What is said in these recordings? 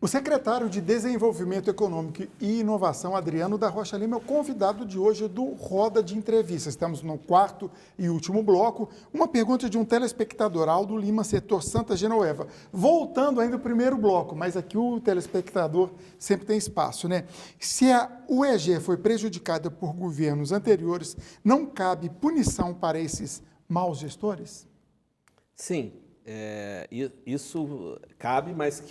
O secretário de Desenvolvimento Econômico e Inovação, Adriano da Rocha Lima, é o convidado de hoje do Roda de Entrevistas. Estamos no quarto e último bloco. Uma pergunta de um telespectador, Aldo Lima, setor Santa Genoveva. Voltando ainda ao primeiro bloco, mas aqui o telespectador sempre tem espaço, né? Se a UEG foi prejudicada por governos anteriores, não cabe punição para esses maus gestores? Sim, isso cabe, mas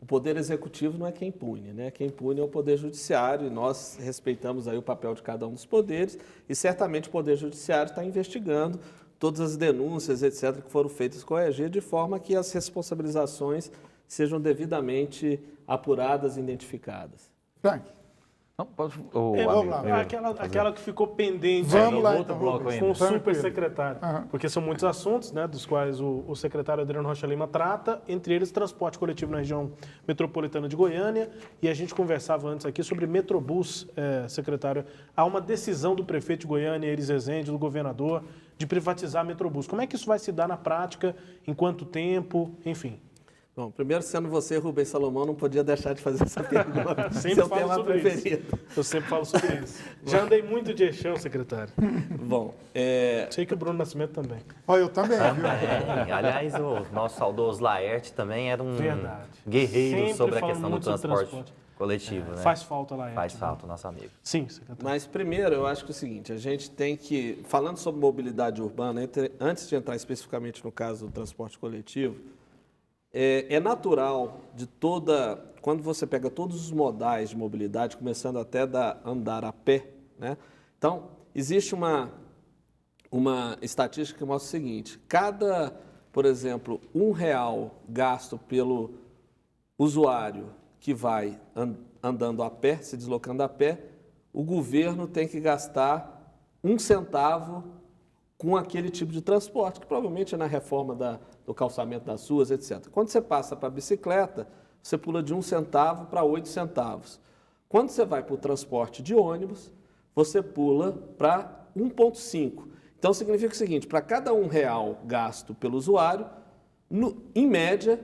o Poder Executivo não é quem pune, né? Quem pune é o Poder Judiciário, e nós respeitamos aí o papel de cada um dos poderes, e certamente o Poder Judiciário está investigando todas as denúncias, etc., que foram feitas com a OEG, de forma que as responsabilizações sejam devidamente apuradas e identificadas. Frank. Não, pode... vamos lá. Aquela que ficou pendente Vamos lá, outro então, bloco Rubens. ainda. com o supersecretário. Aham. Porque são muitos assuntos, né, dos quais o secretário Adriano Rocha Lima trata, entre eles transporte coletivo na região metropolitana de Goiânia, e a gente conversava antes aqui sobre Metrobus, secretário. Há uma decisão do prefeito de Goiânia, Eris Rezende, do governador, de privatizar a Metrobus. Como é que isso vai se dar na prática, em quanto tempo, enfim? Bom, primeiro, sendo você, Rubens Salomão, não podia deixar de fazer essa pergunta. Sempre Seu falo tema sobre preferido. isso. Eu sempre falo sobre isso. Já andei muito de eixão, secretário. Bom, Sei que o Bruno Nascimento também. Olha, eu também, viu? Aliás, o nosso saudoso Laerte também era um Verdade. guerreiro Sempre sobre a fala questão do muito sobre transporte coletivo, né? Faz falta lá. Faz falta, nosso amigo. Sim, secretário. mas primeiro eu acho que é o seguinte, a gente tem que, falando sobre mobilidade urbana, antes de entrar especificamente no caso do transporte coletivo, é natural quando você pega todos os modais de mobilidade, começando até da andar a pé, né? Então, existe uma estatística que mostra o seguinte, por exemplo, R$1 gasto pelo usuário que vai andando a pé, se deslocando a pé, o governo tem que gastar 1 centavo com aquele tipo de transporte, que provavelmente é na reforma do calçamento das ruas, etc. Quando você passa para a bicicleta, você pula de 1 centavo para 8 centavos. Quando você vai para o transporte de ônibus, você pula para 1,5. Então, significa o seguinte, para cada R$1 gasto pelo usuário, em média,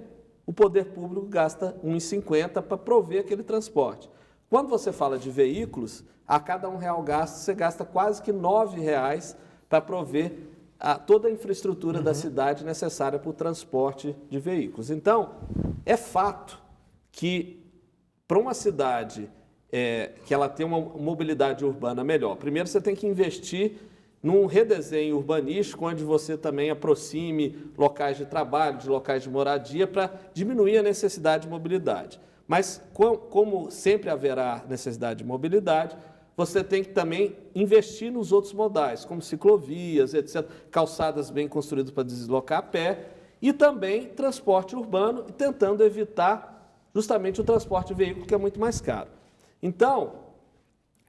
o poder público gasta R$1,50 para prover aquele transporte. Quando você fala de veículos, a cada R$1 gasto, você gasta quase que R$9 para prover toda a infraestrutura da cidade necessária para o transporte de veículos. Então, é fato que para uma cidade que ela tem uma mobilidade urbana melhor, primeiro você tem que investir num redesenho urbanístico onde você também aproxime locais de trabalho, de locais de moradia, para diminuir a necessidade de mobilidade. Mas, como sempre haverá necessidade de mobilidade, você tem que também investir nos outros modais, como ciclovias, etc., calçadas bem construídas para deslocar a pé, e também transporte urbano, tentando evitar justamente o transporte de veículo, que é muito mais caro. Então,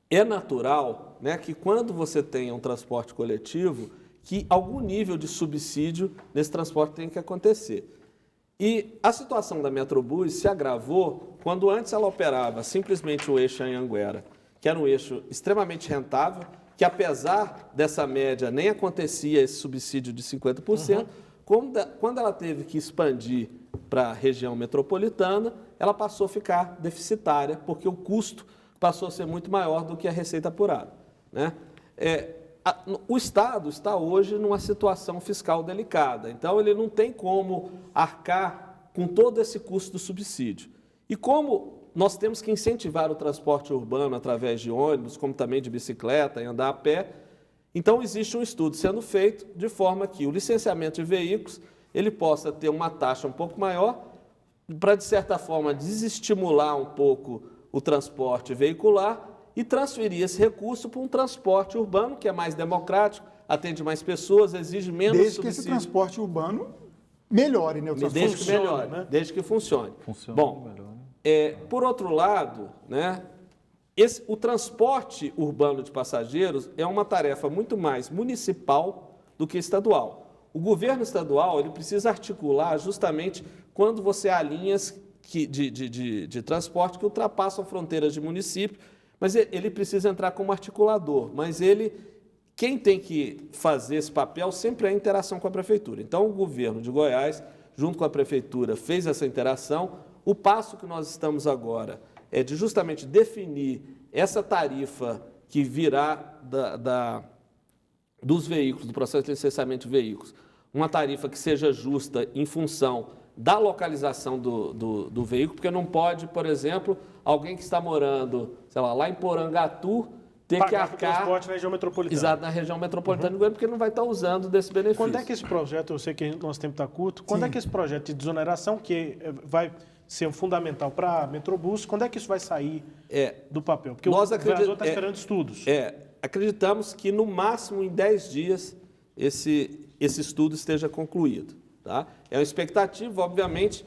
é natural, né, que quando você tenha um transporte coletivo, que algum nível de subsídio nesse transporte tem que acontecer. E a situação da Metrobus se agravou quando antes ela operava simplesmente o eixo Anhanguera, que era um eixo extremamente rentável, que apesar dessa média nem acontecia esse subsídio de 50%, quando ela teve que expandir para a região metropolitana, ela passou a ficar deficitária, porque o custo passou a ser muito maior do que a receita apurada, né? O Estado está hoje numa situação fiscal delicada, então ele não tem como arcar com todo esse custo do subsídio. E como nós temos que incentivar o transporte urbano através de ônibus, como também de bicicleta e andar a pé, então existe um estudo sendo feito de forma que o licenciamento de veículos ele possa ter uma taxa um pouco maior para, de certa forma, desestimular um pouco o transporte veicular e transferir esse recurso para um transporte urbano, que é mais democrático, atende mais pessoas, exige menos Desde subsídio. que esse transporte urbano melhore, né? O transporte Desde que melhore, né? desde que funcione. Bom, melhor, né? por outro lado, né, o transporte urbano de passageiros é uma tarefa muito mais municipal do que estadual. O governo estadual ele precisa articular justamente quando você há linhas de transporte que ultrapassam fronteiras de município, mas ele precisa entrar como articulador. Mas quem tem que fazer esse papel sempre é a interação com a prefeitura. Então, o governo de Goiás, junto com a prefeitura, fez essa interação. o passo que nós estamos agora é de justamente definir essa tarifa que virá dos veículos, do processo de licenciamento de veículos, uma tarifa que seja justa em função da localização do veículo, porque não pode, por exemplo, alguém que está morando, sei lá em Porangatu, ter que arcar transporte na região metropolitana. Exato, na região metropolitana de Goiânia, porque ele não vai estar usando desse benefício. Quando é que esse projeto, eu sei que nosso tempo está curto, quando é que esse projeto de desoneração, que vai ser fundamental para a Metrobus, quando é que isso vai sair do papel? Porque o vereador está esperando estudos. Acreditamos que no máximo em 10 dias esse estudo esteja concluído. Tá? É uma expectativa, obviamente,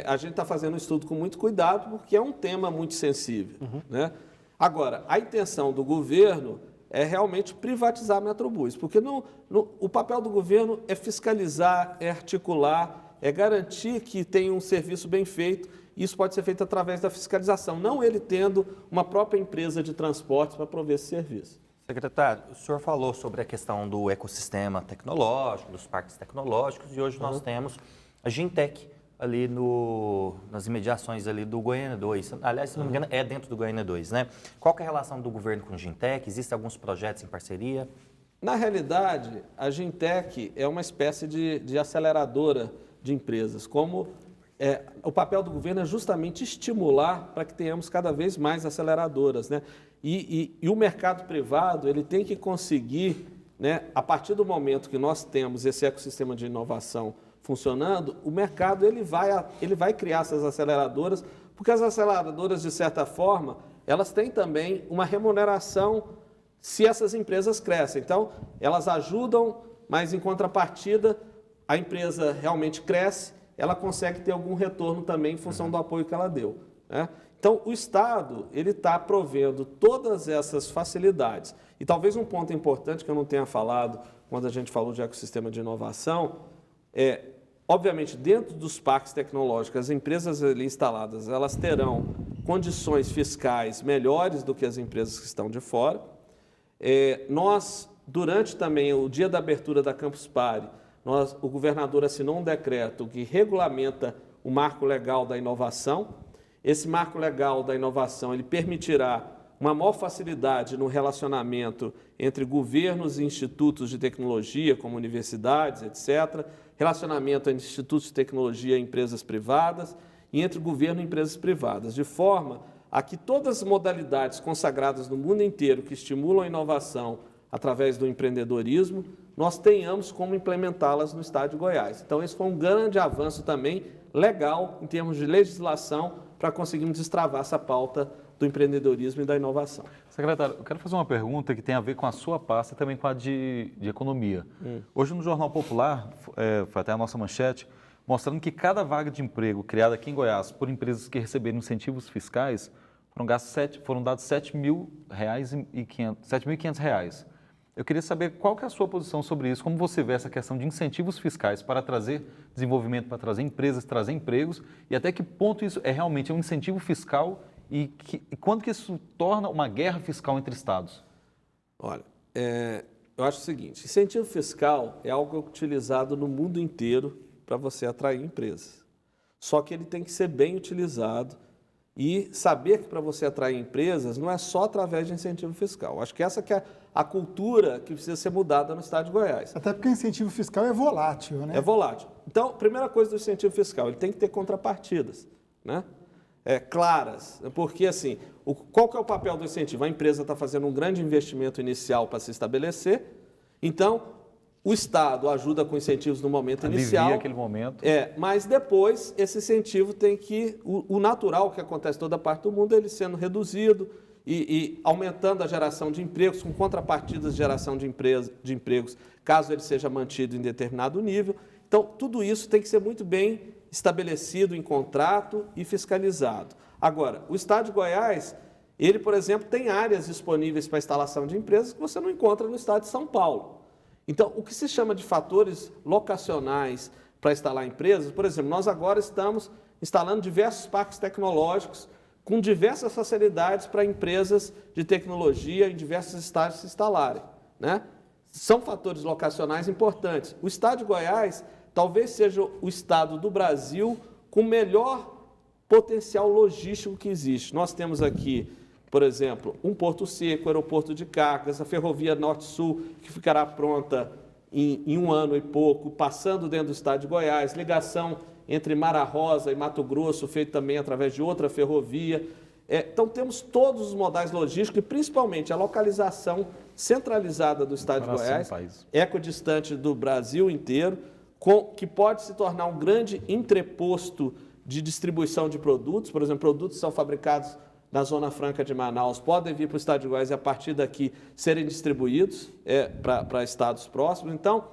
a gente está fazendo um estudo com muito cuidado, porque é um tema muito sensível. Né? Agora, a intenção do governo é realmente privatizar a Metrobus, porque o papel do governo é fiscalizar, é articular, é garantir que tem um serviço bem feito. Isso pode ser feito através da fiscalização, não ele tendo uma própria empresa de transportes para prover esse serviço. Secretário, o senhor falou sobre a questão do ecossistema tecnológico, dos parques tecnológicos, e hoje nós temos a Gintec ali nas imediações ali do Goiânia 2. Aliás, se não me engano, é dentro do Goiânia 2, né? Qual que é a relação do governo com a Gintec? Existem alguns projetos em parceria? Na realidade, a Gintec é uma espécie de aceleradora de empresas. O papel do governo é justamente estimular para que tenhamos cada vez mais aceleradoras, né? E o mercado privado ele tem que conseguir, né, a partir do momento que nós temos esse ecossistema de inovação funcionando, o mercado ele vai criar essas aceleradoras, porque as aceleradoras, de certa forma, elas têm também uma remuneração se essas empresas crescem. Então, elas ajudam, mas em contrapartida, a empresa realmente cresce, ela consegue ter algum retorno também em função do apoio que ela deu, né? Então, o Estado ele está provendo todas essas facilidades. E talvez um ponto importante que eu não tenha falado quando a gente falou de ecossistema de inovação obviamente, dentro dos parques tecnológicos, as empresas ali instaladas, elas terão condições fiscais melhores do que as empresas que estão de fora. Nós, durante também o dia da abertura da Campus Party, o governador assinou um decreto que regulamenta o marco legal da inovação. Esse marco legal da inovação ele permitirá uma maior facilidade no relacionamento entre governos e institutos de tecnologia, como universidades, etc., relacionamento entre institutos de tecnologia e empresas privadas, e entre governo e empresas privadas, de forma a que todas as modalidades consagradas no mundo inteiro que estimulam a inovação através do empreendedorismo, nós tenhamos como implementá-las no estado de Goiás. Então, esse foi um grande avanço também legal em termos de legislação para conseguirmos destravar essa pauta do empreendedorismo e da inovação. Secretário, eu quero fazer uma pergunta que tem a ver com a sua pasta e também com a de economia. Hoje no Jornal Popular, foi até a nossa manchete, mostrando que cada vaga de emprego criada aqui em Goiás por empresas que receberam incentivos fiscais foram dados R$ 7.500. Eu queria saber qual que é a sua posição sobre isso, como você vê essa questão de incentivos fiscais para trazer desenvolvimento, para trazer empresas, trazer empregos, e até que ponto isso é realmente um incentivo fiscal e quando que isso torna uma guerra fiscal entre estados? Olha, eu acho o seguinte, incentivo fiscal é algo utilizado no mundo inteiro para você atrair empresas. Só que ele tem que ser bem utilizado e saber que para você atrair empresas não é só através de incentivo fiscal. Acho que essa que é a cultura que precisa ser mudada no estado de Goiás. Até porque o incentivo fiscal é volátil, né? É volátil. Então, primeira coisa do incentivo fiscal, ele tem que ter contrapartidas, né? Claras, porque assim, qual que é o papel do incentivo? A empresa está fazendo um grande investimento inicial para se estabelecer, então o Estado ajuda com incentivos no momento inicial. Alivia aquele momento. Mas depois esse incentivo tem que, o natural que acontece em toda parte do mundo, ele sendo reduzido e aumentando a geração de empregos, com contrapartidas de geração de empregos, caso ele seja mantido em determinado nível. Então, tudo isso tem que ser muito bem estabelecido em contrato e fiscalizado. Agora, o Estado de Goiás, ele, por exemplo, tem áreas disponíveis para instalação de empresas que você não encontra no Estado de São Paulo. Então, o que se chama de fatores locacionais para instalar empresas, por exemplo, nós agora estamos instalando diversos parques tecnológicos com diversas facilidades para empresas de tecnologia em diversos estados se instalarem, né? São fatores locacionais importantes. O Estado de Goiás talvez seja o estado do Brasil com melhor potencial logístico que existe. Nós temos aqui, por exemplo, um porto seco, aeroporto de cargas, a ferrovia Norte-Sul, que ficará pronta em 1 ano e pouco, passando dentro do estado de Goiás, ligação entre Mara Rosa e Mato Grosso, feito também através de outra ferrovia. Então, temos todos os modais logísticos e, principalmente, a localização centralizada do estado de Goiás, equidistante do Brasil inteiro, que pode se tornar um grande entreposto de distribuição de produtos. Por exemplo, produtos que são fabricados na Zona Franca de Manaus podem vir para o estado de Goiás e, a partir daqui, serem distribuídos para estados próximos. Então,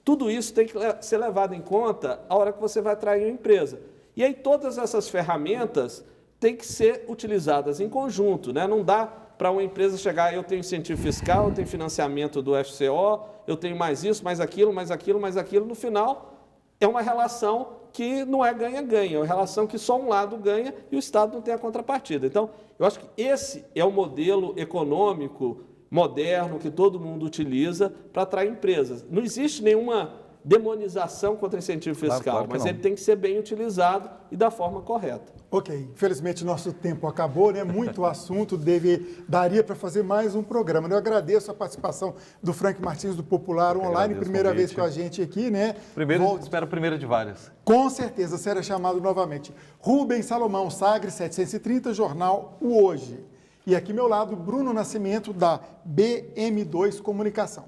tudo isso tem que ser levado em conta a hora que você vai atrair uma empresa. E aí, todas essas ferramentas têm que ser utilizadas em conjunto, né? Não dá para uma empresa chegar, eu tenho incentivo fiscal, eu tenho financiamento do FCO, eu tenho mais isso, mais aquilo, mais aquilo, mais aquilo. No final, é uma relação que não é ganha-ganha, é uma relação que só um lado ganha e o Estado não tem a contrapartida. Então, eu acho que esse é o modelo econômico moderno que todo mundo utiliza para atrair empresas. Não existe nenhuma demonização contra incentivo fiscal, claro que mas não. ele tem que ser bem utilizado e da forma correta. Ok, infelizmente nosso tempo acabou, né? Muito assunto, daria para fazer mais um programa. Eu agradeço a participação do Frank Martins, do Popular Online, agradeço o primeira vez convite. com a gente aqui, né? Espero a primeira de várias. Com certeza, será chamado novamente. Rubens Salomão, Sagres 730, Jornal O Hoje. E aqui ao meu lado, Bruno Nascimento, da BM2 Comunicação.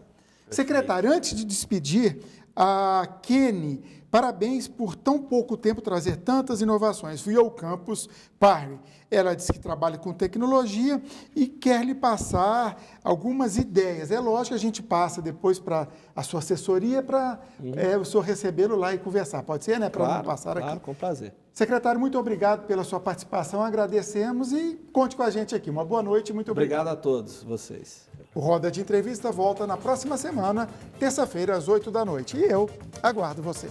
Secretário, antes de despedir, a Kenny, parabéns por tão pouco tempo trazer tantas inovações. Fui ao campus Parry. Ela disse que trabalha com tecnologia e quer lhe passar algumas ideias. É lógico que a gente passa depois para a sua assessoria para o senhor recebê-lo lá e conversar. Pode ser, né? Para não passar aqui. Claro, com prazer. Secretário, muito obrigado pela sua participação. Agradecemos e conte com a gente aqui. Uma boa noite e muito obrigado. Obrigado a todos vocês. O Roda de Entrevista volta na próxima semana, terça-feira, às 8 da noite. E eu aguardo você.